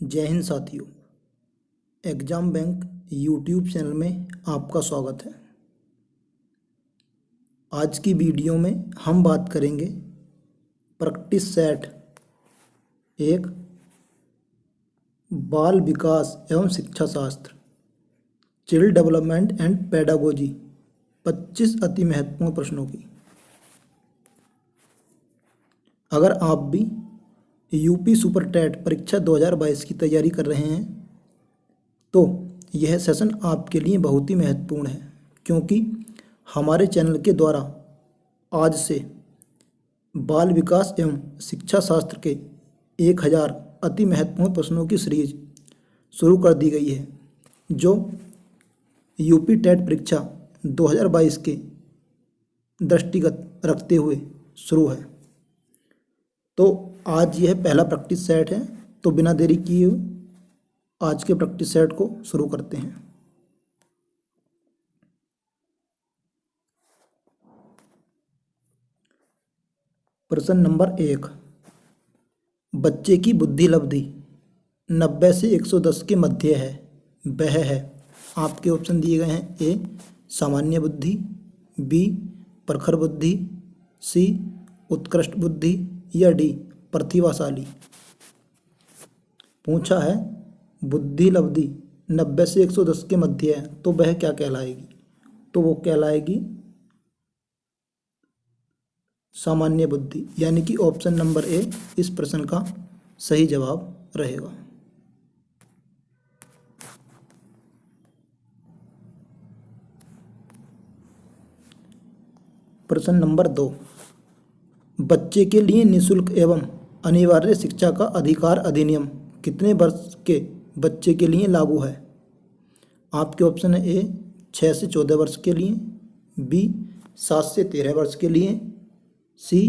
जय हिंद साथियों। Exam bank YouTube channel में आपका स्वागत है। आज की वीडियो में हम बात करेंगे प्रैक्टिस सेट एक बाल विकास एवं शिक्षा शास्त्र चाइल्ड डेवलपमेंट एंड पेडागोजी 25 अति महत्वपूर्ण प्रश्नों की। अगर आप भी यूपी सुपर टेट परीक्षा 2022 की तैयारी कर रहे हैं तो यह सेशन आपके लिए बहुत ही महत्वपूर्ण है, क्योंकि हमारे चैनल के द्वारा आज से बाल विकास एवं शिक्षा शास्त्र के 1000 अति महत्वपूर्ण प्रश्नों की सीरीज शुरू कर दी गई है, जो यूपी टेट परीक्षा 2022 के दृष्टिगत रखते हुए शुरू है। तो आज यह पहला प्रैक्टिस सेट है, तो बिना देरी किए आज के प्रैक्टिस सेट को शुरू करते हैं। प्रश्न नंबर 1, बच्चे की बुद्धि लब्धि 90 से 110 के मध्य है, वह है। आपके ऑप्शन दिए गए हैं: ए सामान्य बुद्धि, बी प्रखर बुद्धि, सी उत्कृष्ट बुद्धि या डी प्रतिभाशाली। पूछा है बुद्धि लब्धि 90 से 110 के मध्य है, तो वह क्या कहलाएगी? तो वो कहलाएगी सामान्य बुद्धि, यानी कि ऑप्शन नंबर ए इस प्रश्न का सही जवाब रहेगा। प्रश्न नंबर 2, बच्चे के लिए निःशुल्क एवं अनिवार्य शिक्षा का अधिकार अधिनियम कितने वर्ष के बच्चे के लिए लागू है? आपके ऑप्शन है: ए 6 से 14 वर्ष के लिए, बी 7 से 13 वर्ष के लिए, सी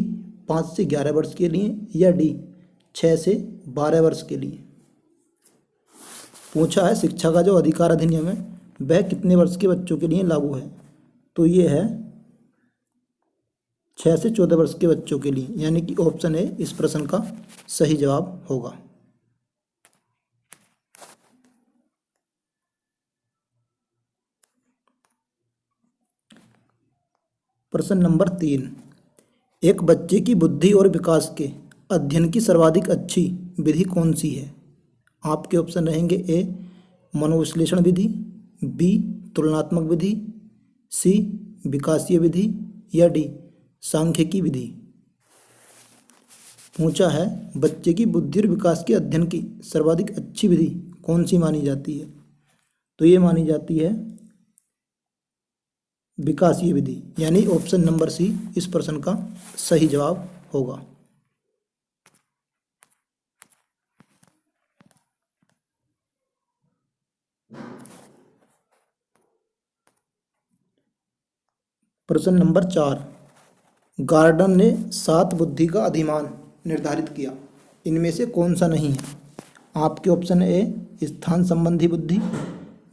5 से 11 वर्ष के लिए या डी 6 से 12 वर्ष के लिए। पूछा है शिक्षा का जो अधिकार अधिनियम है वह कितने वर्ष के बच्चों के लिए लागू है? तो ये है 6 से 14 वर्ष के बच्चों के लिए, यानी कि ऑप्शन ए इस प्रश्न का सही जवाब होगा। प्रश्न नंबर 3, एक बच्चे की बुद्धि और विकास के अध्ययन की सर्वाधिक अच्छी विधि कौन सी है? आपके ऑप्शन रहेंगे: ए मनोविश्लेषण विधि, बी तुलनात्मक विधि, सी विकासीय विधि या डी सांख्यिकी विधि। पूछा है बच्चे की बुद्धि और विकास के अध्ययन की सर्वाधिक अच्छी विधि कौन सी मानी जाती है? तो ये मानी जाती है विकासीय विधि, यानी ऑप्शन नंबर सी इस प्रश्न का सही जवाब होगा। प्रश्न नंबर 4, गार्डन ने 7 बुद्धि का अधिमान निर्धारित किया, इनमें से कौन सा नहीं है? आपके ऑप्शन है: ए स्थान संबंधी बुद्धि,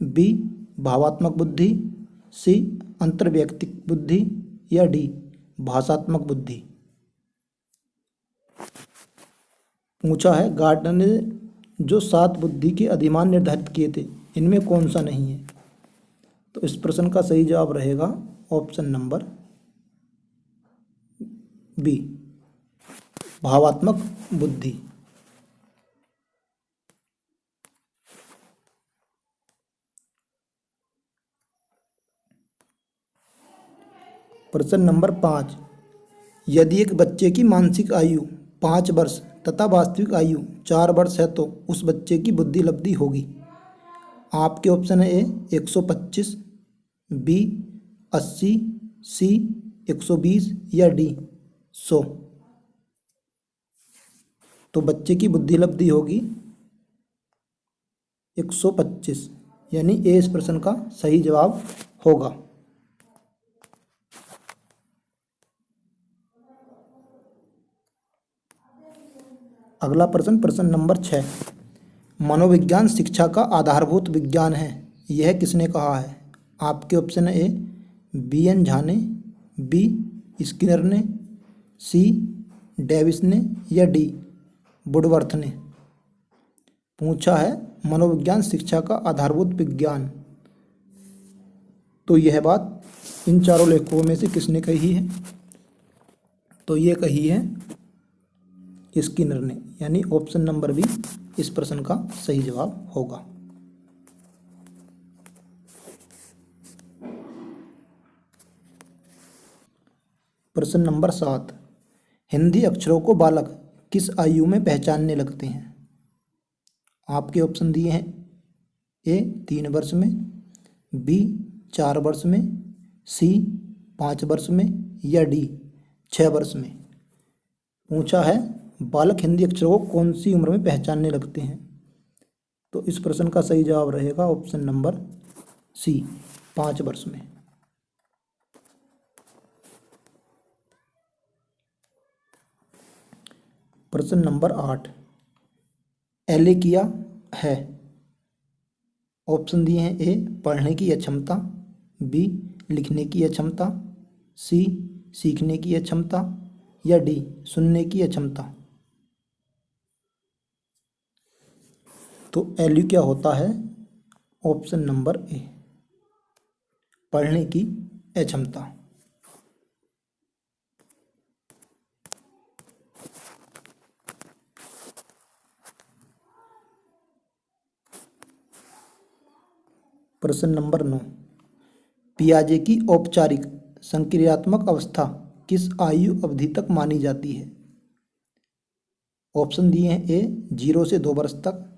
बी भावात्मक बुद्धि, सी अंतर्वैयक्तिक बुद्धि या डी भाषात्मक बुद्धि। पूछा है गार्डन ने जो 7 बुद्धि के अधिमान निर्धारित किए थे, इनमें कौन सा नहीं है? तो इस प्रश्न का सही जवाब रहेगा ऑप्शन नंबर बी भावात्मक बुद्धि। प्रश्न नंबर 5, यदि एक बच्चे की मानसिक आयु 5 वर्ष तथा वास्तविक आयु 4 वर्ष है तो उस बच्चे की बुद्धि लब्धि होगी। आपके ऑप्शन है: ए 125, बी 80, सी 120 या डी 100। तो बच्चे की बुद्धि लब्धि होगी 125, यानी ए इस प्रश्न का सही जवाब होगा। अगला प्रश्न, प्रश्न नंबर 6, मनोविज्ञान शिक्षा का आधारभूत विज्ञान है, यह किसने कहा है? आपके ऑप्शन है: ए बी.एन. झा ने, बी स्किनर ने, सी डेविस ने या डी वुडवर्थ ने। पूछा है मनोविज्ञान शिक्षा का आधारभूत विज्ञान। तो यह बात इन चारों लेखकों में से किसने कही है? तो ये कही है स्किनर ने, यानी ऑप्शन नंबर बी इस प्रश्न का सही जवाब होगा। प्रश्न नंबर 7, हिंदी अक्षरों को बालक किस आयु में पहचानने लगते हैं? आपके ऑप्शन दिए हैं, ए 3 वर्ष में, बी 4 वर्ष में, सी 5 वर्ष में या डी 6 वर्ष में। पूछा है बालक हिंदी अक्षरों को कौन सी उम्र में पहचानने लगते हैं? तो इस प्रश्न का सही जवाब रहेगा ऑप्शन नंबर सी 5 वर्ष में। प्रश्न नंबर 8, एले किया है। ऑप्शन दिए हैं, ए पढ़ने की अक्षमता, बी लिखने की अक्षमता, सी सीखने की अक्षमता या डी सुनने की अक्षमता। तो एलयू क्या होता है? ऑप्शन नंबर ए पढ़ने की अक्षमता। प्रश्न नंबर 9, पियाजे की औपचारिक संक्रियात्मक अवस्था किस आयु अवधि तक मानी जाती है? ऑप्शन दिए हैं, ए 0 से 2 वर्ष तक,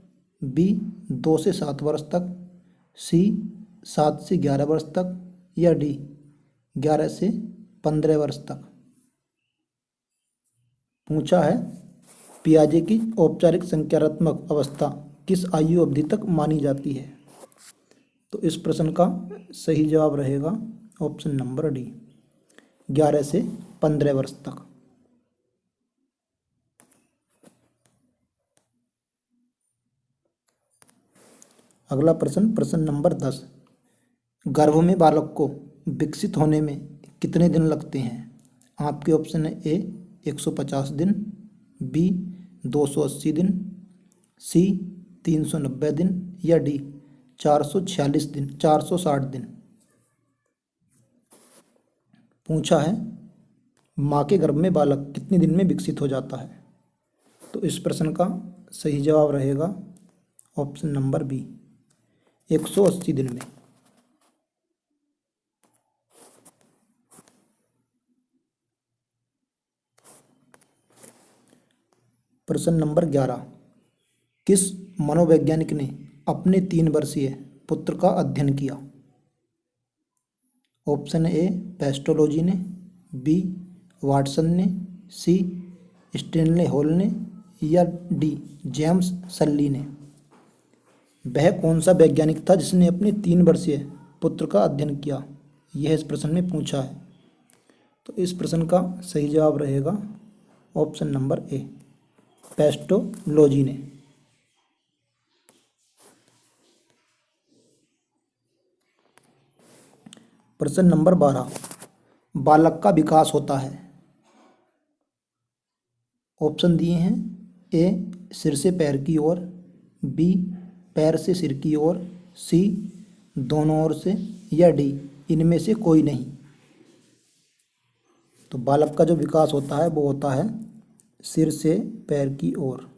बी 2 से 7 वर्ष तक, सी 7 से 11 वर्ष तक या डी 11 से 15 वर्ष तक। पूछा है पियाजे की औपचारिक संक्रियात्मक अवस्था किस आयु अवधि तक मानी जाती है? तो इस प्रश्न का सही जवाब रहेगा ऑप्शन नंबर डी 11 से 15 वर्ष तक। अगला प्रश्न, प्रश्न नंबर 10, गर्भ में बालक को विकसित होने में कितने दिन लगते हैं? आपके ऑप्शन है, ए 150 दिन, बी 280 दिन, सी 390 दिन या डी 460 दिन। पूछा है माँ के गर्भ में बालक कितने दिन में विकसित हो जाता है? तो इस प्रश्न का सही जवाब रहेगा ऑप्शन नंबर बी 180 दिन में। प्रश्न नंबर 11, किस मनोवैज्ञानिक ने अपने 3 वर्षीय पुत्र का अध्ययन किया? ऑप्शन ए पेस्टोलॉजी ने, बी वाटसन ने, सी स्टेनले हॉल ने या डी जेम्स सल्ली ने। वह कौन सा वैज्ञानिक था जिसने अपने 3 वर्षीय पुत्र का अध्ययन किया? यह इस प्रश्न में पूछा है। तो इस प्रश्न का सही जवाब रहेगा ऑप्शन नंबर ए पेस्टोलॉजी ने। प्रश्न नंबर 12, बालक का विकास होता है। ऑप्शन दिए हैं, ए सिर से पैर की ओर, बी पैर से सिर की ओर, सी दोनों ओर से या डी इनमें से कोई नहीं। तो बालक का जो विकास होता है वो होता है सिर से पैर की ओर,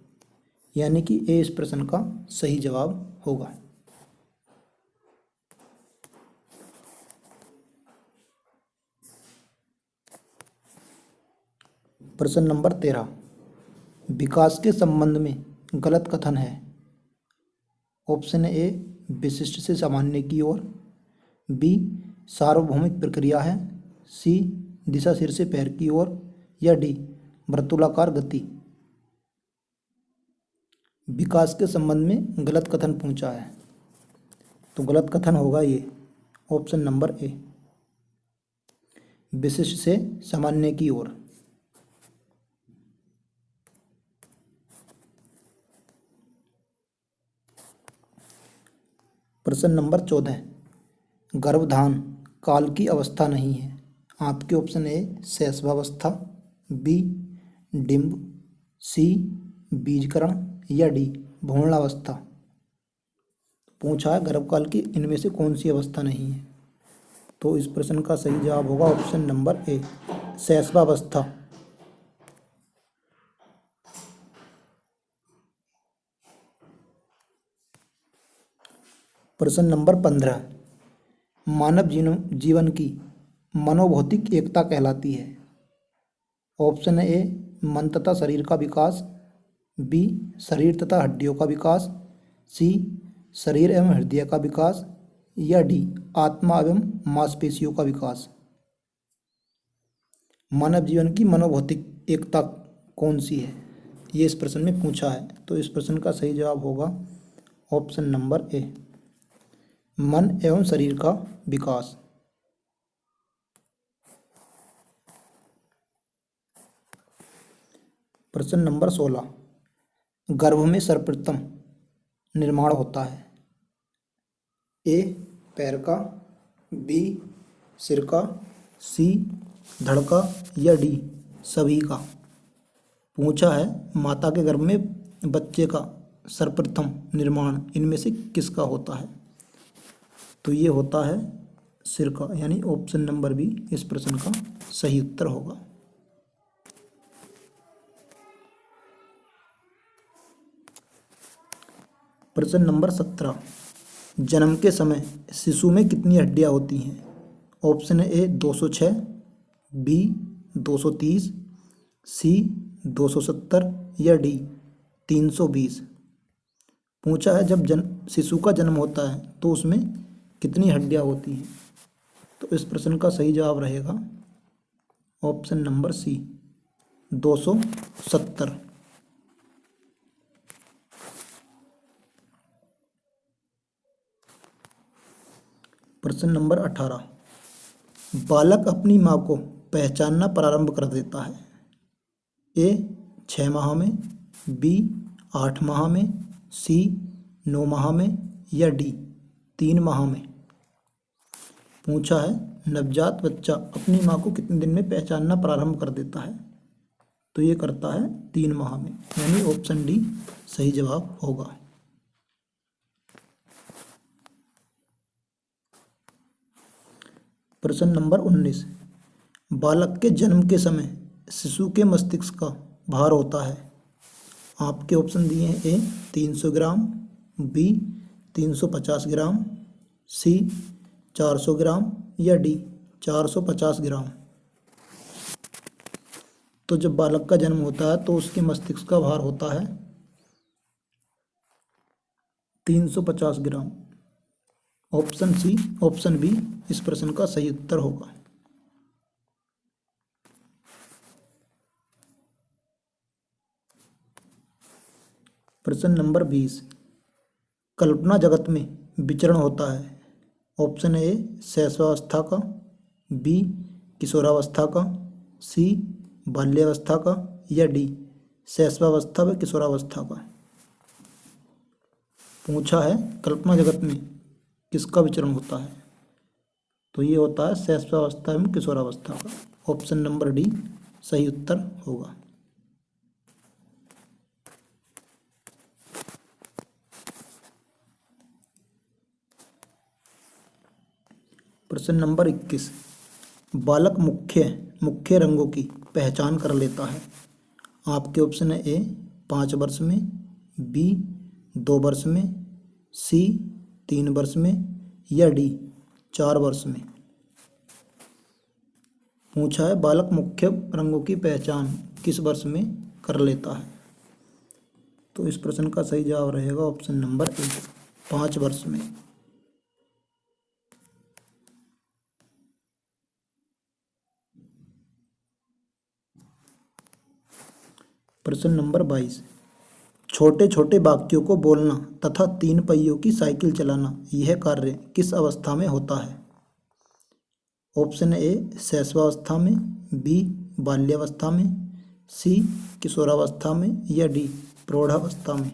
यानी कि ए इस प्रश्न का सही जवाब होगा। प्रश्न नंबर 13, विकास के संबंध में गलत कथन है। ऑप्शन ए विशिष्ट से सामान्य की ओर, बी सार्वभौमिक प्रक्रिया है, सी दिशा सिर से पैर की ओर या डी वर्तुलाकार गति। विकास के संबंध में गलत कथन पूछा है, तो गलत कथन होगा ये ऑप्शन नंबर ए विशिष्ट से सामान्य की ओर। प्रश्न नंबर 14, गर्भधान काल की अवस्था नहीं है। आपके ऑप्शन ए शैशवावस्था, बी डिंब, सी बीजकरण या डी भ्रूणावस्था। पूछा है गर्भकाल की इनमें से कौन सी अवस्था नहीं है, तो इस प्रश्न का सही जवाब होगा ऑप्शन नंबर ए, शैशवावस्था। प्रश्न नंबर 15, मानव जीवन की मनोभौतिक एकता कहलाती है। ऑप्शन ए, मन तथा शरीर का विकास, बी, शरीर तथा हड्डियों का विकास, सी, शरीर एवं हृदय का विकास, या डी, आत्मा एवं मांसपेशियों का विकास। मानव जीवन की मनोभौतिक एकता कौन सी है, ये इस प्रश्न में पूछा है, तो इस प्रश्न का सही जवाब होगा ऑप्शन नंबर ए, मन एवं शरीर का विकास। प्रश्न नंबर 16, गर्भ में सर्वप्रथम निर्माण होता है। ए, पैर का, बी, सिर का, सी, धड़ का, या डी, सभी का। पूछा है माता के गर्भ में बच्चे का सर्वप्रथम निर्माण इनमें से किसका होता है, तो ये होता है सिर का, यानी ऑप्शन नंबर बी इस प्रश्न का सही उत्तर होगा। प्रश्न नंबर 17, जन्म के समय शिशु में कितनी हड्डियां होती हैं। ऑप्शन ए 206, बी 230, सी 270, या डी 320। पूछा है जब शिशु का जन्म होता है तो उसमें कितनी हड्डियां होती हैं, तो इस प्रश्न का सही जवाब रहेगा ऑप्शन नंबर सी 270। प्रश्न नंबर 18, बालक अपनी माँ को पहचानना प्रारंभ कर देता है। ए 6 माह में, बी 8 माह में, सी 9 माह में, या डी 3 माह में। पूछा है नवजात बच्चा अपनी माँ को कितने दिन में पहचानना प्रारंभ कर देता है, तो ये करता है 3 माह में, यानी ऑप्शन डी सही जवाब होगा। प्रश्न नंबर 19, बालक के जन्म के समय शिशु के मस्तिष्क का भार होता है। आपके ऑप्शन दिए हैं ए 300 ग्राम, बी 350 ग्राम, सी 400 ग्राम, या डी 450 ग्राम। तो जब बालक का जन्म होता है तो उसके मस्तिष्क का भार होता है 350 ग्राम। ऑप्शन सी, ऑप्शन बी इस प्रश्न का सही उत्तर होगा। प्रश्न नंबर 20, कल्पना जगत में विचरण होता है। ऑप्शन ए शैशवावस्था का, बी किशोरावस्था का, सी बाल्यावस्था का, या डी शैशवावस्था व किशोरावस्था का। पूछा है कल्पना जगत में किसका विचरण होता है, तो ये होता है शैशवावस्था एवं किशोरावस्था का। ऑप्शन नंबर डी सही उत्तर होगा। प्रश्न नंबर 21, बालक मुख्य रंगों की पहचान कर लेता है। आपके ऑप्शन है ए 5 वर्ष में, बी 2 वर्ष में, सी 3 वर्ष में, या डी 4 वर्ष में। पूछा है बालक मुख्य रंगों की पहचान किस वर्ष में कर लेता है, तो इस प्रश्न का सही जवाब रहेगा ऑप्शन नंबर ए 5 वर्ष में। प्रश्न नंबर 22, छोटे छोटे वाक्यों को बोलना तथा 3 पहियों की साइकिल चलाना यह कार्य किस अवस्था में होता है। ऑप्शन ए शैशवावस्था में, बी बाल्यावस्था में, सी किशोरावस्था में, या डी प्रौढ़ावस्था में।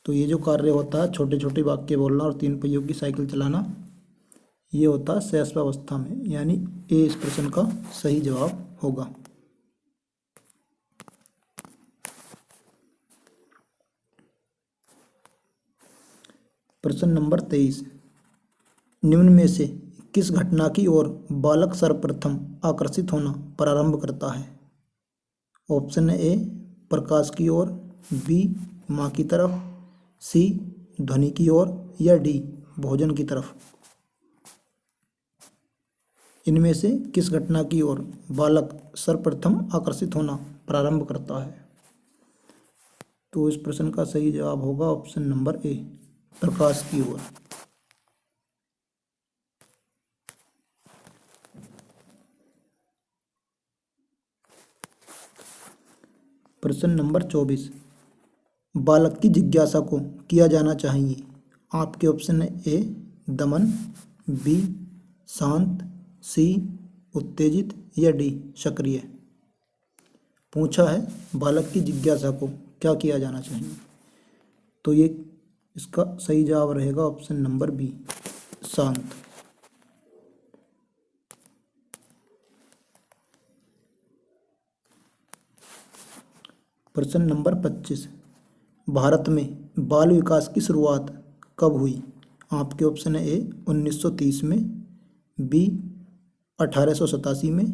तो ये जो कार्य होता है छोटे छोटे वाक्य बोलना और 3 पहियों की साइकिल चलाना, ये होता है शैशवावस्था में, यानी ए इस प्रश्न का सही जवाब होगा। प्रश्न नंबर 23, निम्न में से किस घटना की ओर बालक सर्वप्रथम आकर्षित होना प्रारंभ करता है? ऑप्शन ए प्रकाश की ओर, बी माँ की तरफ, सी ध्वनि की ओर या डी भोजन की तरफ। इनमें से किस घटना की ओर बालक सर्वप्रथम आकर्षित होना प्रारंभ करता है? तो इस प्रश्न का सही जवाब होगा ऑप्शन नंबर ए प्रकाश की ओर। प्रश्न नंबर 24, बालक की जिज्ञासा को किया जाना चाहिए। आपके ऑप्शन है ए दमन, बी शांत, सी उत्तेजित या डी सक्रिय। पूछा है बालक की जिज्ञासा को क्या किया जाना चाहिए, तो ये इसका सही जवाब रहेगा ऑप्शन नंबर बी शांत। प्रश्न नंबर 25, भारत में बाल विकास की शुरुआत कब हुई? आपके ऑप्शन है ए 1930 में, बी 1887 में,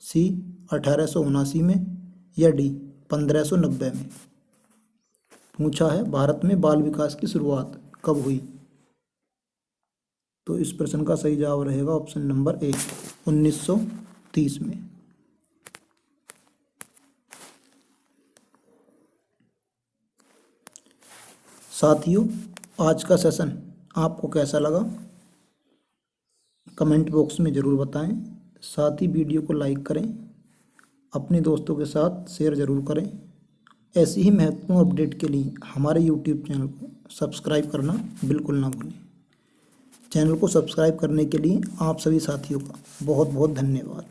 सी 1879 में या डी 1590 में। पूछा है भारत में बाल विकास की शुरुआत कब हुई, तो इस प्रश्न का सही जवाब रहेगा ऑप्शन नंबर ए 1930 में। साथियों, आज का सेशन आपको कैसा लगा कमेंट बॉक्स में ज़रूर बताएं। साथ ही वीडियो को लाइक करें, अपने दोस्तों के साथ शेयर ज़रूर करें। ऐसी ही महत्वपूर्ण अपडेट के लिए हमारे यूट्यूब चैनल को सब्सक्राइब करना बिल्कुल ना भूलें। चैनल को सब्सक्राइब करने के लिए आप सभी साथियों का बहुत बहुत धन्यवाद।